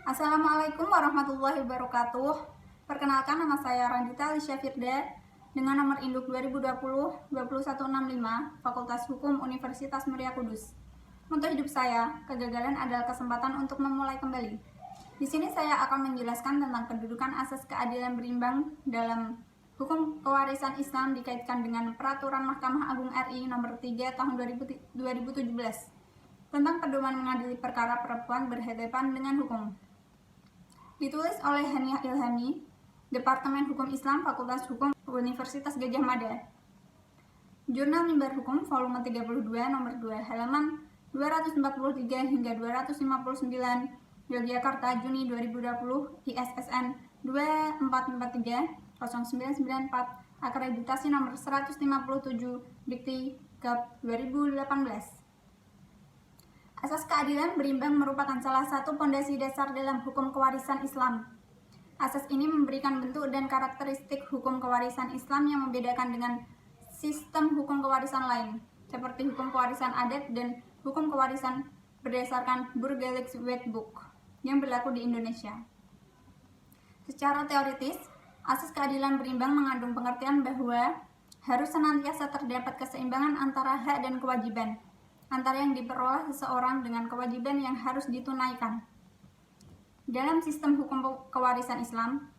Assalamualaikum warahmatullahi wabarakatuh. Perkenalkan, nama saya Randita Lisha Firda dengan nomor induk 2020-21165 Fakultas Hukum Universitas Muria Kudus. Untuk hidup saya, kegagalan adalah kesempatan untuk memulai kembali. Di sini saya akan menjelaskan tentang kedudukan asas keadilan berimbang dalam hukum kewarisan Islam dikaitkan dengan Peraturan Mahkamah Agung RI Nomor 3 Tahun 2017 tentang pedoman mengadili perkara perempuan berhadapan dengan hukum. Ditulis oleh Haniah Ilhami, Departemen Hukum Islam Fakultas Hukum Universitas Gadjah Mada. Jurnal Mimbar Hukum volume 32 nomor 2 halaman 243 hingga 259 Yogyakarta Juni 2020 ISSN 2443-0994 akreditasi nomor 157 Dikti Gap 2018. Asas keadilan berimbang merupakan salah satu pondasi dasar dalam hukum kewarisan Islam. Asas ini memberikan bentuk dan karakteristik hukum kewarisan Islam yang membedakan dengan sistem hukum kewarisan lain, seperti hukum kewarisan adat dan hukum kewarisan berdasarkan Burgerlich Wetboek yang berlaku di Indonesia. Secara teoritis, asas keadilan berimbang mengandung pengertian bahwa harus senantiasa terdapat keseimbangan antara hak dan kewajiban, antara yang diperoleh seseorang dengan kewajiban yang harus ditunaikan. Dalam sistem hukum kewarisan Islam,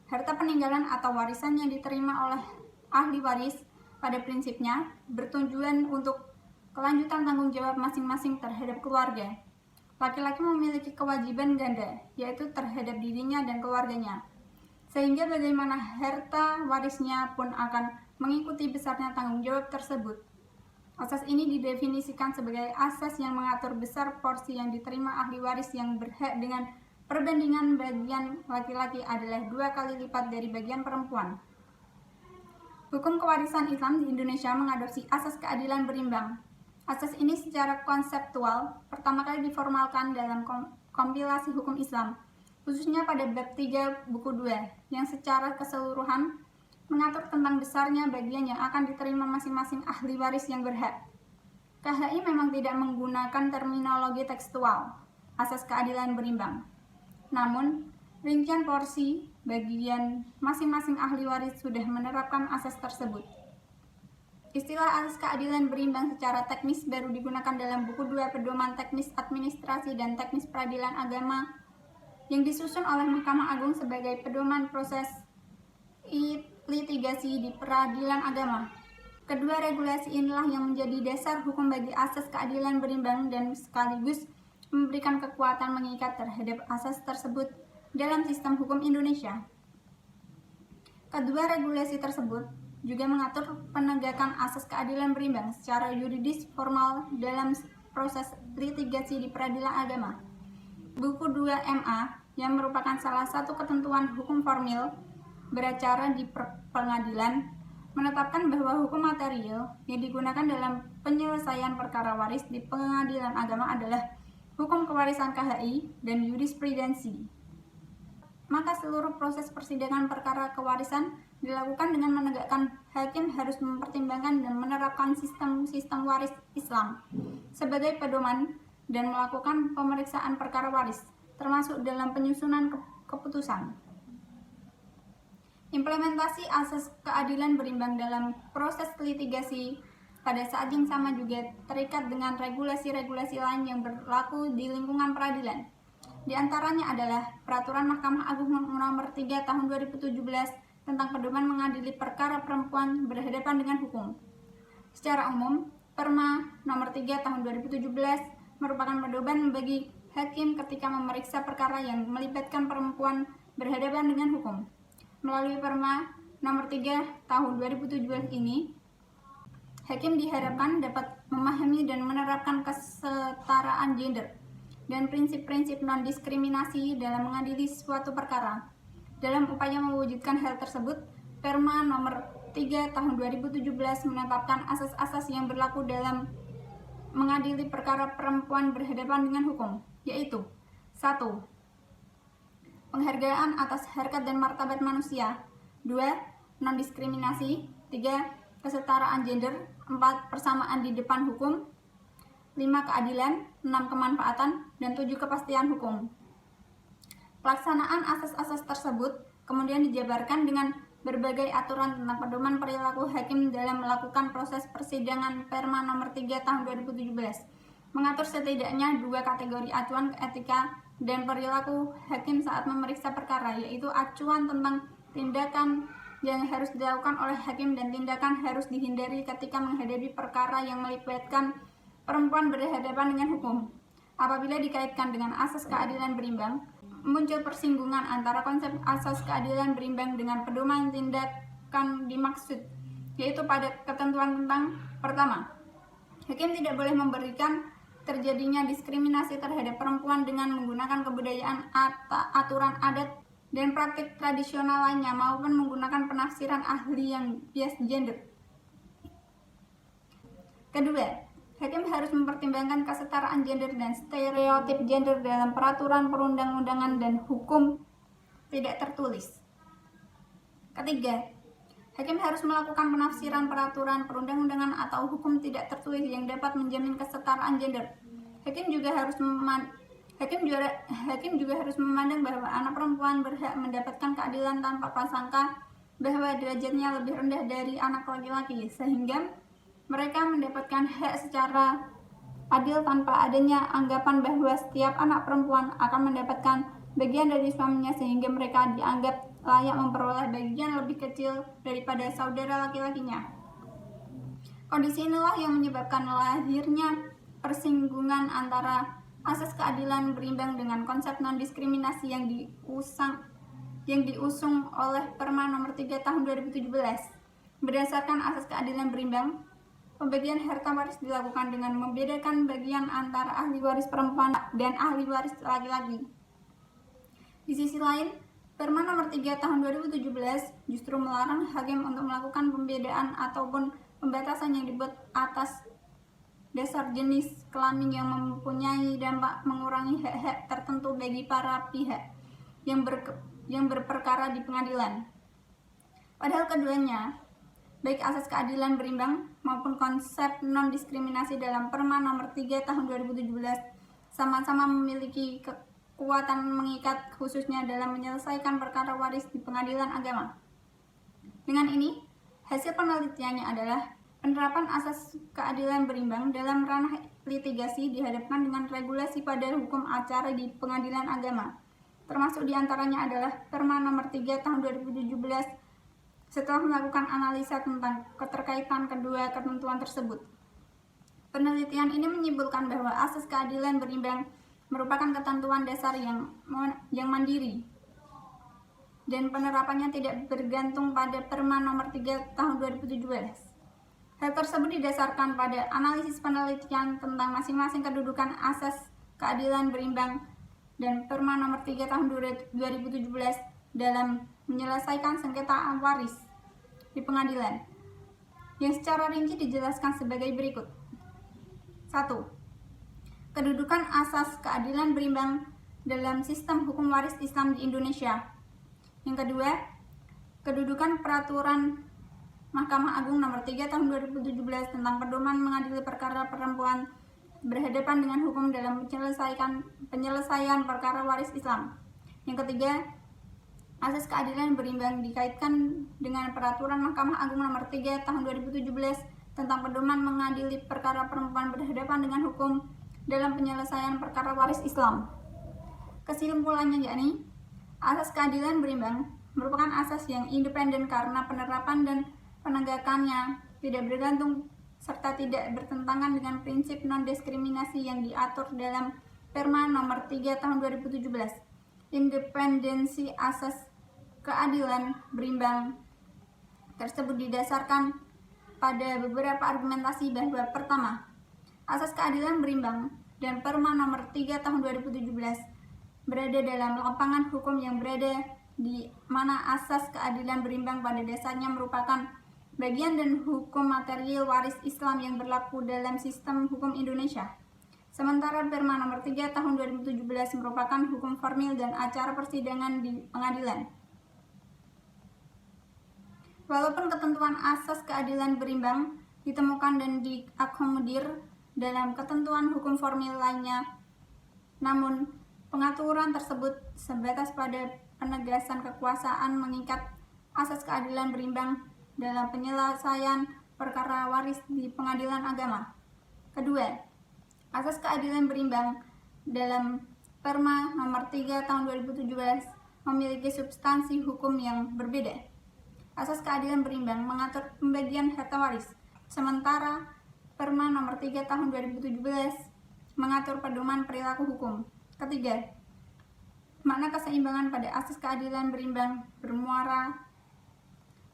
harta peninggalan atau warisan yang diterima oleh ahli waris pada prinsipnya bertujuan untuk kelanjutan tanggung jawab masing-masing terhadap keluarga. Laki-laki memiliki kewajiban ganda, yaitu terhadap dirinya dan keluarganya, sehingga bagaimana harta warisnya pun akan mengikuti besarnya tanggung jawab tersebut. Asas ini didefinisikan sebagai asas yang mengatur besar porsi yang diterima ahli waris yang berhak dengan perbandingan bagian laki-laki adalah 2 kali lipat dari bagian perempuan. Hukum kewarisan Islam di Indonesia mengadopsi asas keadilan berimbang. Asas ini secara konseptual pertama kali diformalkan dalam kompilasi hukum Islam, khususnya pada bab 3 buku 2, yang secara keseluruhan mengatur tentang besarnya bagian yang akan diterima masing-masing ahli waris yang berhak. KHI memang tidak menggunakan terminologi tekstual asas keadilan berimbang. Namun, rincian porsi bagian masing-masing ahli waris sudah menerapkan asas tersebut. Istilah asas keadilan berimbang secara teknis baru digunakan dalam buku 2 Pedoman Teknis Administrasi dan Teknis Peradilan Agama yang disusun oleh Mahkamah Agung sebagai pedoman proses litigasi di peradilan agama. Kedua regulasi inilah yang menjadi dasar hukum bagi asas keadilan berimbang dan sekaligus memberikan kekuatan mengikat terhadap asas tersebut dalam sistem hukum Indonesia. Kedua regulasi tersebut juga mengatur penegakan asas keadilan berimbang secara yuridis formal dalam proses litigasi di peradilan agama. Buku 2 MA yang merupakan salah satu ketentuan hukum formil beracara di pengadilan menetapkan bahwa hukum material yang digunakan dalam penyelesaian perkara waris di pengadilan agama adalah hukum kewarisan KHI dan jurisprudensi. Maka seluruh proses persidangan perkara kewarisan dilakukan dengan menegakkan hakim harus mempertimbangkan dan menerapkan sistem waris Islam sebagai pedoman dan melakukan pemeriksaan perkara waris, termasuk dalam penyusunan keputusan. Implementasi asas keadilan berimbang dalam proses litigasi pada saat yang sama juga terikat dengan regulasi-regulasi lain yang berlaku di lingkungan peradilan. Di antaranya adalah Peraturan Mahkamah Agung Nomor 3 Tahun 2017 tentang pedoman mengadili perkara perempuan berhadapan dengan hukum. Secara umum, Perma Nomor 3 Tahun 2017 merupakan pedoman bagi hakim ketika memeriksa perkara yang melibatkan perempuan berhadapan dengan hukum. Melalui Perma Nomor 3 Tahun 2017 ini, hakim diharapkan dapat memahami dan menerapkan kesetaraan gender dan prinsip-prinsip non-diskriminasi dalam mengadili suatu perkara. Dalam upaya mewujudkan hal tersebut, Perma Nomor 3 Tahun 2017 menetapkan asas-asas yang berlaku dalam mengadili perkara perempuan berhadapan dengan hukum, yaitu 1. Penghargaan atas harkat dan martabat manusia. 2. Non-diskriminasi. 3. Kesetaraan gender. 4. Persamaan di depan hukum. 5. Keadilan. 6. Kemanfaatan. Dan 7. Kepastian hukum. Pelaksanaan asas-asas tersebut kemudian dijabarkan dengan berbagai aturan tentang pedoman perilaku hakim dalam melakukan proses persidangan Perma nomor 3 tahun 2017, mengatur setidaknya 2 kategori acuan etika dan perilaku hakim saat memeriksa perkara, yaitu acuan tentang tindakan yang harus dilakukan oleh hakim dan tindakan harus dihindari ketika menghadapi perkara yang melibatkan perempuan berhadapan dengan hukum. Apabila dikaitkan dengan asas keadilan berimbang, muncul persinggungan antara konsep asas keadilan berimbang dengan pedoman tindakan dimaksud, yaitu pada ketentuan tentang pertama, hakim tidak boleh memberikan terjadinya diskriminasi terhadap perempuan dengan menggunakan kebudayaan, aturan adat, dan praktik tradisional lainnya maupun menggunakan penafsiran ahli yang bias gender. Kedua, hakim harus mempertimbangkan kesetaraan gender dan stereotip gender dalam peraturan perundang-undangan dan hukum tidak tertulis. Ketiga, hakim harus melakukan penafsiran peraturan perundang-undangan atau hukum tidak tertulis yang dapat menjamin kesetaraan gender. Hakim juga harus memandang bahwa anak perempuan berhak mendapatkan keadilan tanpa prasangka bahwa derajatnya lebih rendah dari anak laki-laki, sehingga mereka mendapatkan hak secara adil tanpa adanya anggapan bahwa setiap anak perempuan akan mendapatkan bagian dari suaminya sehingga mereka dianggap layak memperoleh bagian lebih kecil daripada saudara laki-lakinya. Kondisi inilah yang menyebabkan lahirnya persinggungan antara asas keadilan berimbang dengan konsep non-diskriminasi yang diusung oleh Perma nomor 3 tahun 2017. Berdasarkan asas keadilan berimbang, pembagian harta waris dilakukan dengan membedakan bagian antara ahli waris perempuan dan ahli waris laki-laki. Di sisi lain, Perma nomor 3 tahun 2017 justru melarang hakim untuk melakukan pembedaan ataupun pembatasan yang dibuat atas dasar jenis kelamin yang mempunyai dampak mengurangi hak-hak tertentu bagi para pihak yang berperkara di pengadilan. Padahal keduanya, baik asas keadilan berimbang maupun konsep non-diskriminasi dalam Perma nomor 3 tahun 2017 sama-sama memiliki kekuatan mengikat khususnya dalam menyelesaikan perkara waris di pengadilan agama. Dengan ini, hasil penelitiannya adalah penerapan asas keadilan berimbang dalam ranah litigasi dihadapkan dengan regulasi pada hukum acara di pengadilan agama, termasuk diantaranya adalah Perma nomor 3 tahun 2017 setelah melakukan analisa tentang keterkaitan kedua ketentuan tersebut. Penelitian ini menyimpulkan bahwa asas keadilan berimbang merupakan ketentuan dasar yang mandiri dan penerapannya tidak bergantung pada Perma nomor 3 tahun 2017. Hal tersebut didasarkan pada analisis penelitian tentang masing-masing kedudukan asas keadilan berimbang dan Perma nomor 3 tahun 2017 dalam menyelesaikan sengketa waris di pengadilan, yang secara rinci dijelaskan sebagai berikut. 1. Kedudukan asas keadilan berimbang dalam sistem hukum waris Islam di Indonesia. Yang kedua, kedudukan peraturan Mahkamah Agung nomor 3 tahun 2017 tentang pedoman mengadili perkara perempuan berhadapan dengan hukum dalam penyelesaian perkara waris Islam. Yang ketiga, asas keadilan berimbang dikaitkan dengan peraturan Mahkamah Agung nomor 3 tahun 2017 tentang pedoman mengadili perkara perempuan berhadapan dengan hukum dalam penyelesaian perkara waris Islam. Kesimpulannya yakni, asas keadilan berimbang merupakan asas yang independen karena penerapan dan penegakannya tidak bergantung serta tidak bertentangan dengan prinsip non-diskriminasi yang diatur dalam Perma nomor 3 tahun 2017. Independensi asas keadilan berimbang tersebut didasarkan pada beberapa argumentasi bahwa pertama, asas keadilan berimbang dan Perma nomor 3 tahun 2017 berada dalam lapangan hukum yang berada di mana asas keadilan berimbang pada dasarnya merupakan bagian dan hukum material waris Islam yang berlaku dalam sistem hukum Indonesia. Sementara Perma nomor 3 tahun 2017 merupakan hukum formil dan acara persidangan di pengadilan. Walaupun ketentuan asas keadilan berimbang ditemukan dan diakomodir dalam ketentuan hukum formil lainnya, namun Pengaturan tersebut sebatas pada penegasan kekuasaan mengikat asas keadilan berimbang dalam penyelesaian perkara waris di pengadilan agama. Kedua, asas keadilan berimbang dalam Perma nomor 3 tahun 2017 memiliki substansi hukum yang berbeda. Asas keadilan berimbang mengatur pembagian harta waris, sementara Perma nomor 3 tahun 2017 mengatur pedoman perilaku hukum. Ketiga, makna keseimbangan pada asas keadilan berimbang bermuara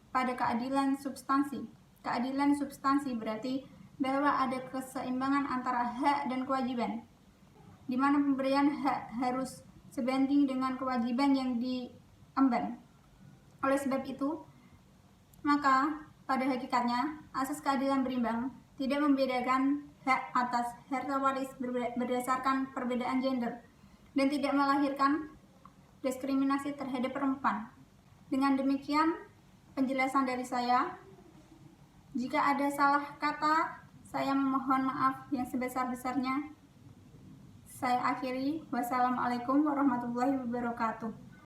pada keadilan substansi. Keadilan substansi berarti bahwa ada keseimbangan antara hak dan kewajiban, di mana pemberian hak harus sebanding dengan kewajiban yang diemban. Oleh sebab itu, maka pada hakikatnya asas keadilan berimbang tidak membedakan hak atas harta waris berdasarkan perbedaan gender dan tidak melahirkan diskriminasi terhadap perempuan. Dengan demikian, penjelasan dari saya. Jika ada salah kata, saya memohon maaf yang sebesar-besarnya. Saya akhiri. Wassalamualaikum warahmatullahi wabarakatuh.